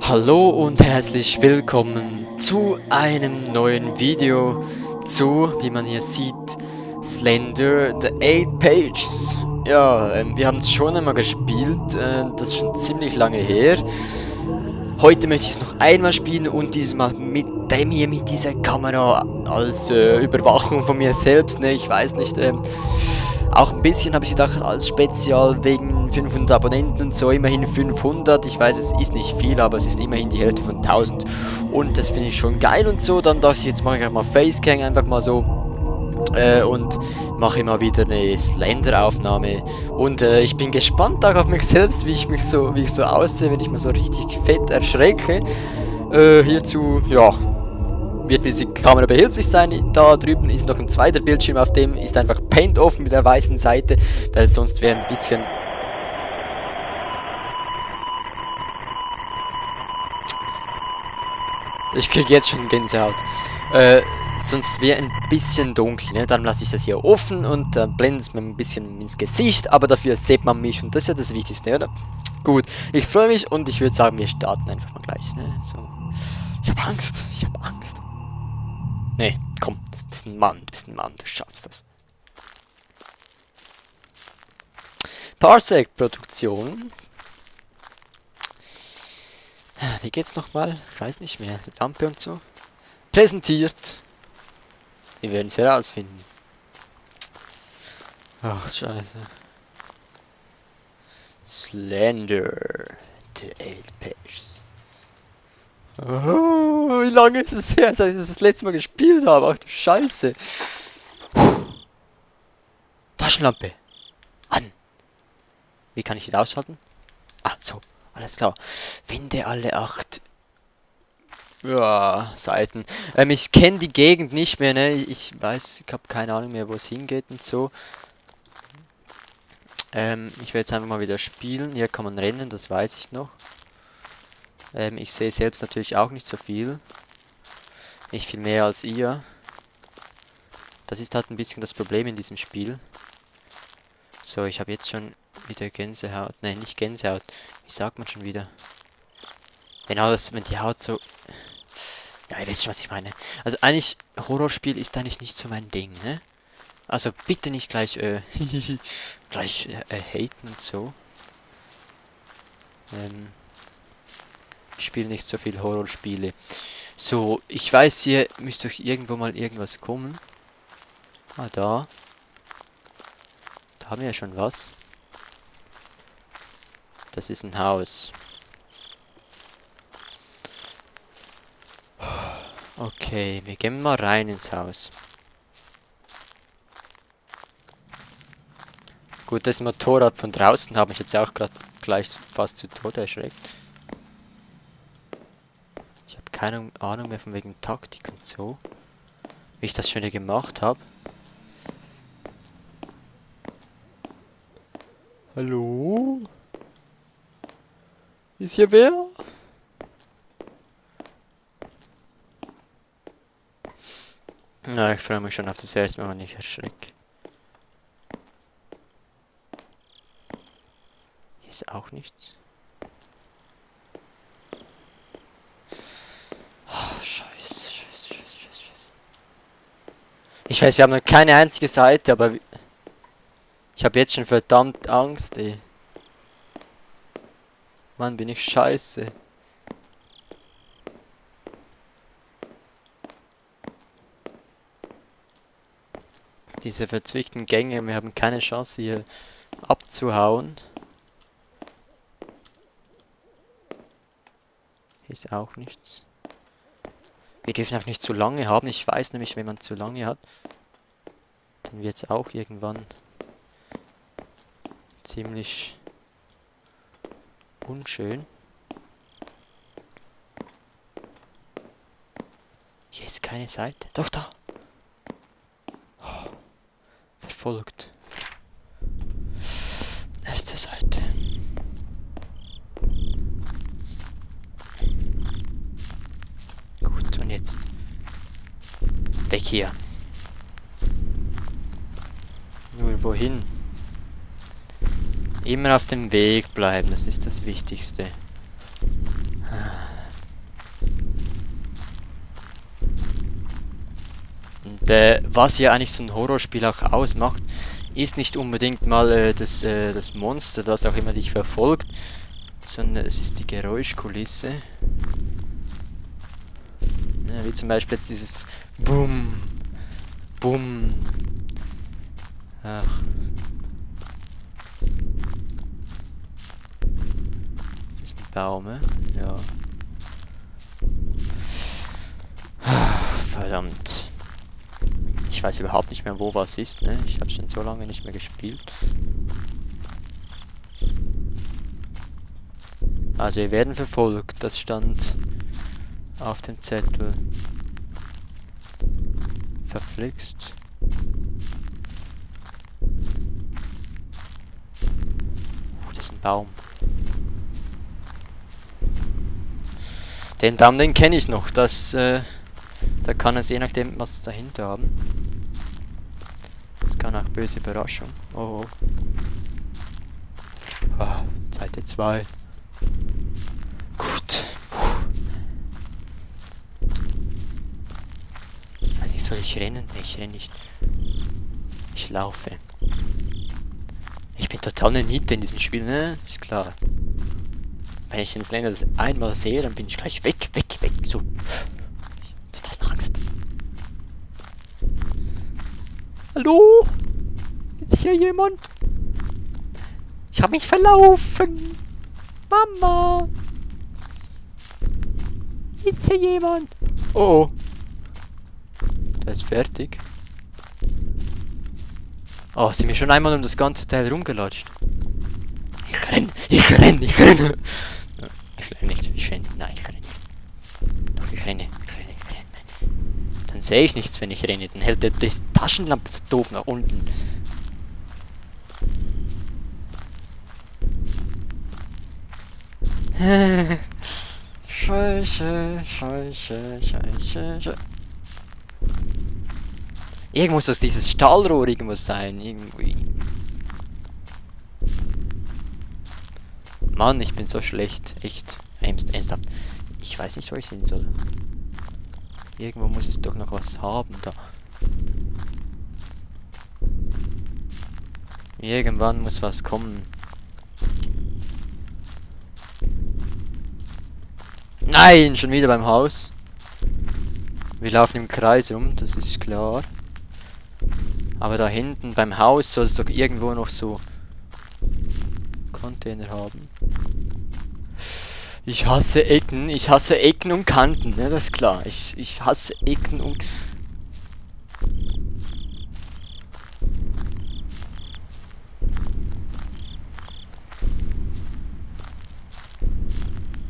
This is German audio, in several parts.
Hallo und herzlich willkommen zu einem neuen Video zu, wie man hier sieht, Slender the Eight Pages. Ja, wir haben es schon einmal gespielt, das ist schon ziemlich lange her. Heute möchte ich es noch einmal spielen und dieses Mal mit dem hier, mit dieser Kamera als Überwachung von mir selbst, ne, ich weiß nicht, auch ein bisschen habe ich gedacht, als Spezial wegen 500 Abonnenten und so, immerhin 500. Ich weiß, es ist nicht viel, aber es ist immerhin die Hälfte von 1000. Und das finde ich schon geil und so. Dann dachte ich, jetzt mache ich einfach mal Facecam, einfach mal so. Und mache immer wieder eine Slender-Aufnahme. Und ich bin gespannt auch auf mich selbst, wie ich so aussehe, wenn ich mir so richtig fett erschrecke. Hierzu, ja, wird mir die Kamera behilflich sein. Da drüben ist noch ein zweiter Bildschirm, auf dem ist einfach Paint offen mit der weißen Seite, weil sonst wäre ein bisschen... Ich kriege jetzt schon Gänsehaut. Sonst wäre ein bisschen dunkel, ne? Darum lasse ich das hier offen und dann blendet es mir ein bisschen ins Gesicht, aber dafür sieht man mich und das ist ja das Wichtigste, oder? Gut, ich freue mich und ich würde sagen, wir starten einfach mal gleich, ne? So. Ich habe Angst, Nee, komm, du bist ein Mann, du schaffst das. Parsec-Produktion. Wie geht's nochmal? Ich weiß nicht mehr. Lampe und so. Präsentiert. Wir werden es herausfinden. Ach, scheiße. Slender. The 8 Pages. Oh, wie lange ist es her, seit ich das letzte Mal gespielt habe? Ach du Scheiße. Taschenlampe. An. Wie kann ich die ausschalten? Ah, so. Alles klar. Finde alle 8 Seiten. Ich kenne die Gegend nicht mehr, ne? Ich weiß, ich habe keine Ahnung mehr, wo es hingeht und so. Ich werde jetzt einfach mal wieder spielen. Hier kann man rennen, das weiß ich noch. Ich sehe selbst natürlich auch nicht so viel. Nicht viel mehr als ihr. Das ist halt ein bisschen das Problem in diesem Spiel. So, ich habe jetzt schon wieder Gänsehaut. Nein, nicht Gänsehaut. Wie sagt man schon wieder? Wenn die Haut so... Ja, ihr wisst schon, was ich meine. Also eigentlich, Horrorspiel ist eigentlich nicht so mein Ding, ne? Also bitte nicht gleich, gleich haten und so. Ich spiele nicht so viel Horrorspiele. So, ich weiß, hier müsste doch irgendwo mal irgendwas kommen. Ah, da. Da haben wir ja schon was. Das ist ein Haus. Okay, wir gehen mal rein ins Haus. Gut, das Motorrad von draußen hat mich jetzt auch gerade gleich fast zu Tode erschreckt. Ich habe keine Ahnung mehr von wegen Taktik und so. Wie ich das schon gemacht habe. Hallo? Ist hier wer? Na, ich freue mich schon auf das erste Mal, wenn ich erschrecke. Hier ist auch nichts. Oh, scheiße. Ich weiß, wir haben noch keine einzige Seite, aber ich habe jetzt schon verdammt Angst, ey. Mann, bin ich scheiße. Diese verzwickten Gänge, wir haben keine Chance hier abzuhauen. Hier ist auch nichts. Wir dürfen auch nicht zu lange haben. Ich weiß nämlich, wenn man zu lange hat, dann wird es auch irgendwann ziemlich unschön. Hier ist keine Seite. Doch, da. Oh, verfolgt. Erste Seite. Gut, und jetzt weg hier. Nur wohin? Immer auf dem Weg bleiben, das ist das Wichtigste. Was ja eigentlich so ein Horrorspiel auch ausmacht, ist nicht unbedingt mal das Monster, das auch immer dich verfolgt, sondern es ist die Geräuschkulisse. Ja, wie zum Beispiel jetzt dieses Bumm, Bumm. Ach. Das ist ein Baum, ja. Verdammt. Ich weiß überhaupt nicht mehr, wo was ist, ne? Ich habe schon so lange nicht mehr gespielt. Also wir werden verfolgt, das stand auf dem Zettel. Verflixt. Das ist ein Baum. Den Baum, den kenne ich noch. Da kann es je nachdem was dahinter haben. Das kann auch böse Überraschung. Oh. Ah, Seite 2. Gut. Ich weiß nicht, soll ich rennen? Nee, ich renne nicht. Ich laufe. Ich bin total eine Niete in diesem Spiel, ne? Ist klar. Wenn ich den Slender einmal sehe, dann bin ich gleich weg. So. Total Angst. Hallo? Ist hier jemand? Ich habe mich verlaufen. Mama. Ist hier jemand? Oh. Der ist fertig. Oh, sind wir schon einmal um das ganze Teil rumgelatscht? Ich renn. Ich renne nicht. Nein, ich renne nicht. Doch, ich renne. Dann sehe ich nichts, wenn ich renne. Dann hält die Taschenlampe so doof nach unten. Scheiße. Irgendwo muss das dieses Stahlrohr irgendwo sein. Irgendwie. Mann, ich bin so schlecht. Echt. Ernsthaft. Ich weiß nicht, wo ich hin soll. Irgendwo muss es doch noch was haben da. Irgendwann muss was kommen. Nein, schon wieder beim Haus. Wir laufen im Kreis rum, das ist klar. Aber da hinten beim Haus soll es doch irgendwo noch so Container haben. Ich hasse Ecken und Kanten, ne, das ist klar. Ich hasse Ecken und...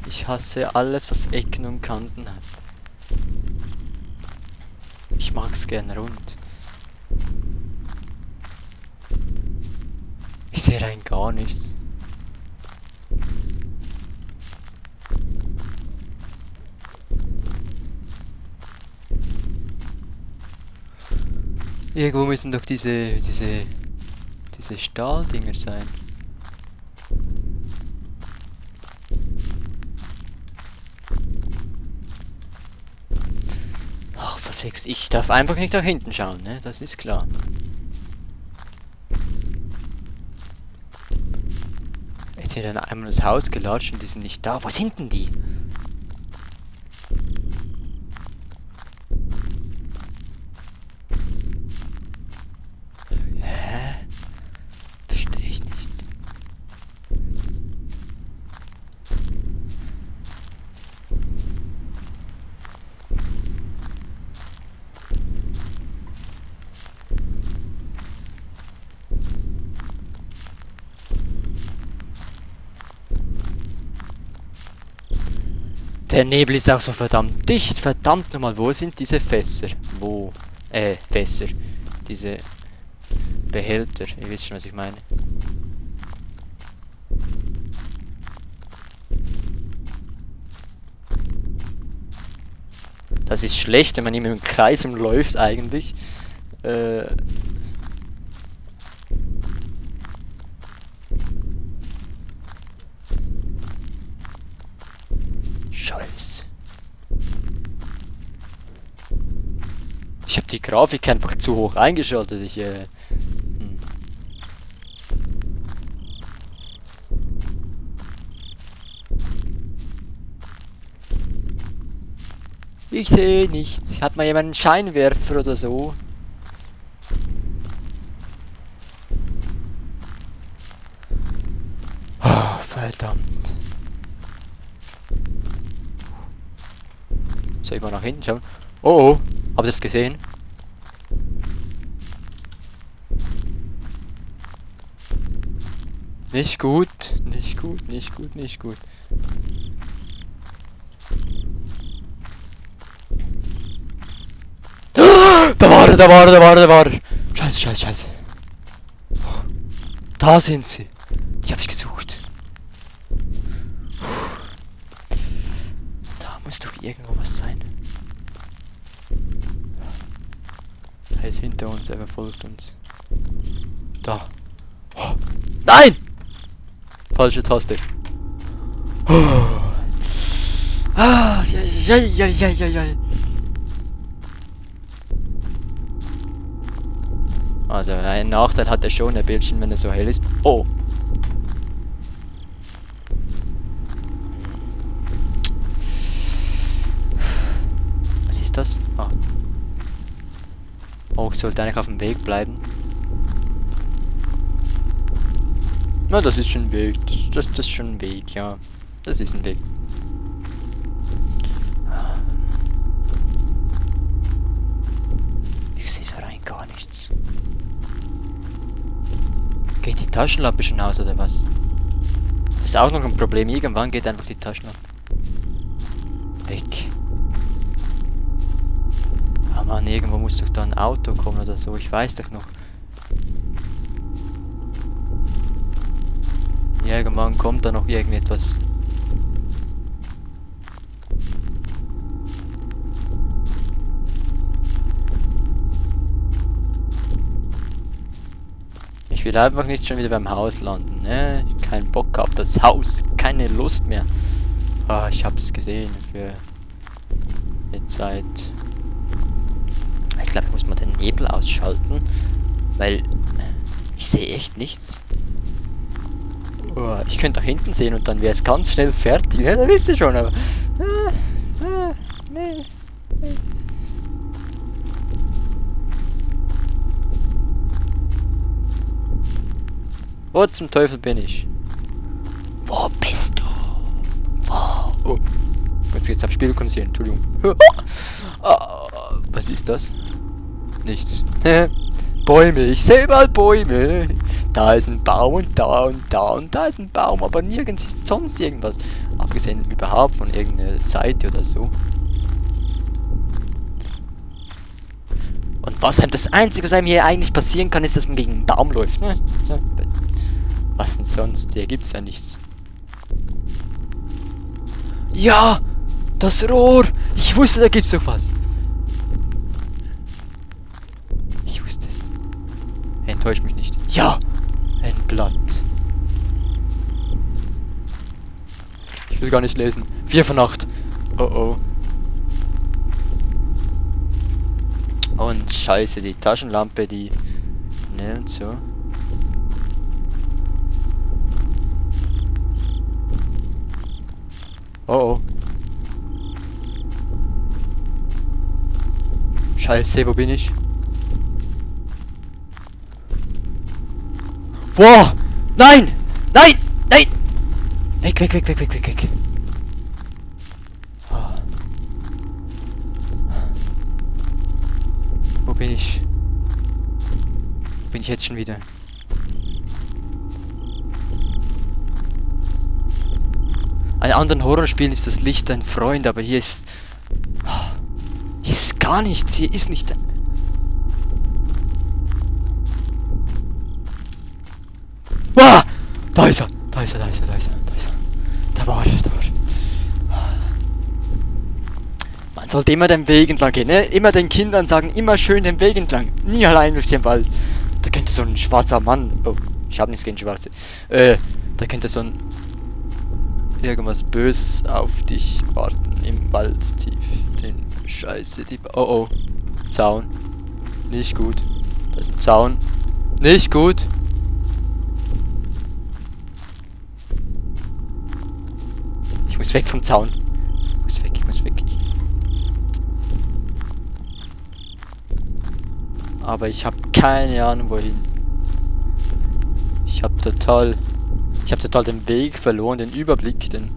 Ich hasse alles, was Ecken und Kanten hat. Ich mag's gern rund. Ich sehe rein gar nichts. Irgendwo müssen doch diese Stahldinger sein. Ach, verflixt, ich darf einfach nicht nach hinten schauen, ne? Das ist klar. Jetzt sind dann einmal das Haus gelatscht und die sind nicht da. Wo sind denn die? Verstehe ich nicht. Der Nebel ist auch so verdammt dicht. Verdammt nochmal, wo sind diese Fässer? Wo? Fässer. Diese Behälter. Ihr wisst schon, was ich meine. Das ist schlecht, wenn man immer im Kreis umläuft eigentlich. Scheiße. Ich hab habe die Grafik einfach zu hoch eingeschaltet. Ich sehe nichts. Hat mal jemand einen Scheinwerfer oder so? Oh, verdammt. Soll ich mal nach hinten schauen? Oh, oh. Habt ihr das gesehen? Nicht gut. Nicht gut, nicht gut, nicht gut. Da war er. Scheiße, scheiße, scheiße. Da sind sie. Die habe ich gesucht. Da muss doch irgendwo was sein. Er ist hinter uns, er verfolgt uns. Da. Oh. Nein! Falsche Taste. Oh. Ah, ja. Also einen Nachteil hat er schon, der Bildschirm, wenn er so hell ist. Oh! Was ist das? Ah. Oh, ich sollte eigentlich auf dem Weg bleiben. Na, das ist schon ein Weg. Das ist schon ein Weg, ja. Das ist ein Weg. Ich sehe so rein gar nichts. Geht die Taschenlampe schon aus, oder was? Das ist auch noch ein Problem. Irgendwann geht einfach die Taschenlampe weg. Ah Mann, irgendwo muss doch da ein Auto kommen oder so. Ich weiß doch noch. Irgendwann kommt da noch irgendetwas. Ich will einfach nicht schon wieder beim Haus landen, ne? Kein Bock auf das Haus, keine Lust mehr. Ah, ich hab's gesehen für eine Zeit. Ich glaube, ich muss mal den Nebel ausschalten, weil ich sehe echt nichts. Oh, ich könnte nach hinten sehen und dann wäre es ganz schnell fertig, ne? Da wisst ihr schon, aber... nee. Wo zum Teufel bin ich? Wo bist du? Wo? Oh. Ich muss mich jetzt aufs Spiel konzentrieren, Entschuldigung. Was ist das? Nichts. Bäume, ich sehe mal Bäume. Da ist ein Baum und da und da und da ist ein Baum, aber nirgends ist sonst irgendwas. Abgesehen überhaupt von irgendeiner Seite oder so. Und was einem das Einzige, was einem hier eigentlich passieren kann, ist, dass man gegen einen Baum läuft, ne? Was denn sonst? Hier gibt's ja nichts. Ja! Das Rohr! Ich wusste, da gibt's doch was. Ich wusste es. Enttäuscht mich nicht. Ja! Ein Blatt. Ich will gar nicht lesen. 4 von 8. Oh oh. Und scheiße, die Taschenlampe, die... Ne, und so. Oh oh. Scheiße, wo bin ich? Boah! Nein! Nein! Nein! Weg. Oh. Wo bin ich? Wo bin ich jetzt schon wieder? An anderen Horrorspielen ist das Licht ein Freund, aber hier ist... Hier ist gar nichts, hier ist nicht... Ah! Da ist er! Da war er. Man sollte immer den Weg entlang gehen, ne? Immer den Kindern sagen, immer schön den Weg entlang. Nie allein durch den Wald. Da könnte so ein schwarzer Mann... Oh, ich habe nichts gegen Schwarze. Da könnte so ein... Irgendwas Böses auf dich warten im Wald tief. Den Scheiße, die... Oh oh. Zaun. Nicht gut. Da ist ein Zaun. Nicht gut. Ich muss weg vom Zaun. Ich muss weg. Aber ich habe keine Ahnung wohin. Ich habe total den Weg verloren, den Überblick, den...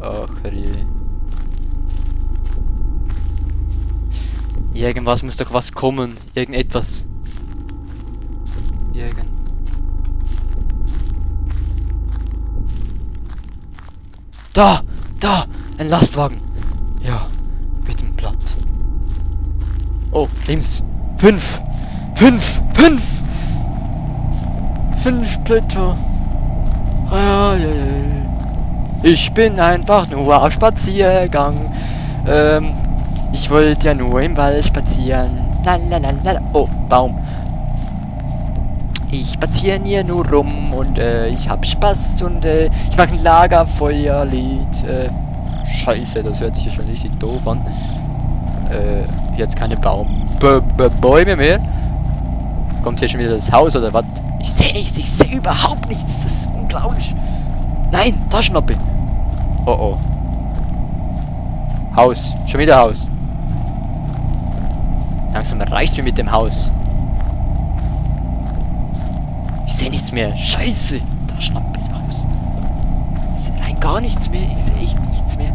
Ach herrje. Irgendwas muss doch was kommen. Irgendetwas. Da! Ein Lastwagen. Ja, mit dem Blatt. Oh, links. 5 Blätter. Ich bin einfach nur auf Spaziergang. Ich wollte ja nur im Wald spazieren. Lalalala. Oh, Baum. Ich spaziere hier nur rum und ich hab Spaß und ich mag ein Lagerfeuerlied. Scheiße, das hört sich ja schon richtig doof an. Jetzt keine Bäume mehr. Kommt hier schon wieder das Haus oder was? Ich sehe nichts, ich sehe überhaupt nichts. Das ist unglaublich. Nein, Taschenlampe. Oh oh. Haus, schon wieder Haus. Langsam reicht's mir mit dem Haus. Ich sehe nichts mehr. Scheiße. Taschenlampe ist aus. Ich sehe rein gar nichts mehr. Ich sehe echt nichts mehr.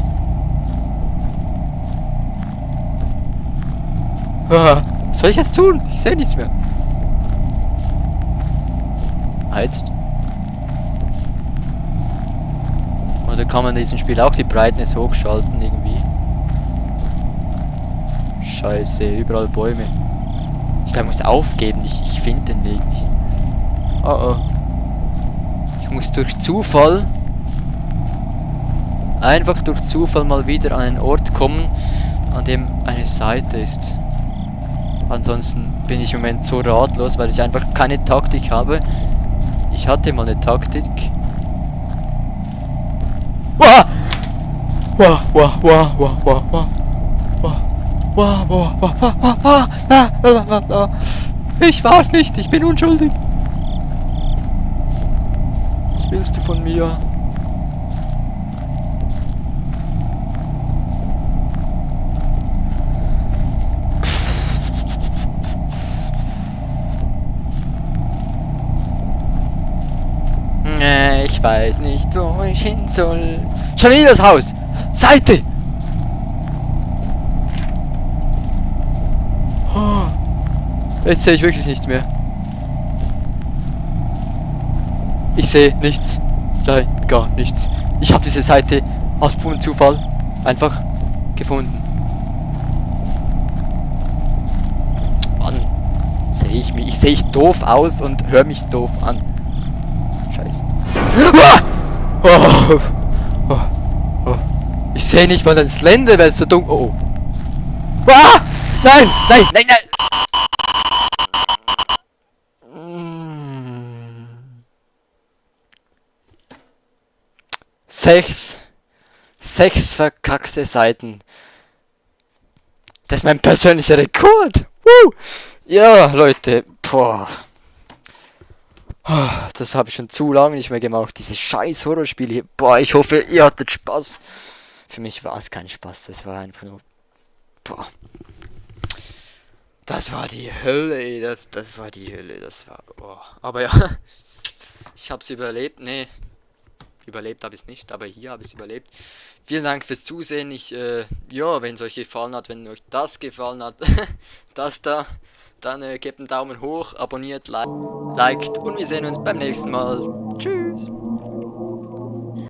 Was soll ich jetzt tun? Ich sehe nichts mehr. Jetzt. Oder kann man in diesem Spiel auch die Brightness hochschalten irgendwie? Scheiße, überall Bäume. Ich glaube, ich muss aufgeben. Ich finde den Weg nicht. Oh oh. Ich muss durch Zufall... Einfach durch Zufall mal wieder an einen Ort kommen, an dem eine Seite ist. Ansonsten bin ich im Moment so ratlos, weil ich einfach keine Taktik habe. Ich hatte mal eine Taktik. Wah! Wah, wah, wah, wah, wah, wah. Wah, wah, wah, wah, wah, wah. La, la, la, la. Ich war's nicht, ich bin unschuldig. Was willst du von mir? Ich weiß nicht, wo ich hin soll. Schon wieder das Haus! Seite! Oh, jetzt sehe ich wirklich nichts mehr. Ich sehe nichts. Nein, gar nichts. Ich habe diese Seite aus purem Zufall einfach gefunden. Mann, sehe ich mich. Ich sehe doof aus und höre mich doof an. Scheiße. Oh, oh, oh. Ich sehe nicht mal den Slender, weil es so dunkel. Oh, oh. Ah! Nein, nein, nein, nein. 6 verkackte Seiten. Das ist mein persönlicher Rekord. Ja, Leute. Boah. Das habe ich schon zu lange nicht mehr gemacht. Diese scheiß Horrorspiele hier. Boah, ich hoffe, ihr hattet Spaß. Für mich war es kein Spaß. Das war einfach nur... Boah. Das war die Hölle, ey. Das war die Hölle. Das war... Boah. Aber ja. Ich habe es überlebt. Nee. Überlebt habe ich es nicht. Aber hier habe ich es überlebt. Vielen Dank fürs Zusehen. Ja, wenn es euch gefallen hat. Wenn euch das gefallen hat. Das da. Dann gebt einen Daumen hoch, abonniert, liked und wir sehen uns beim nächsten Mal. Tschüss.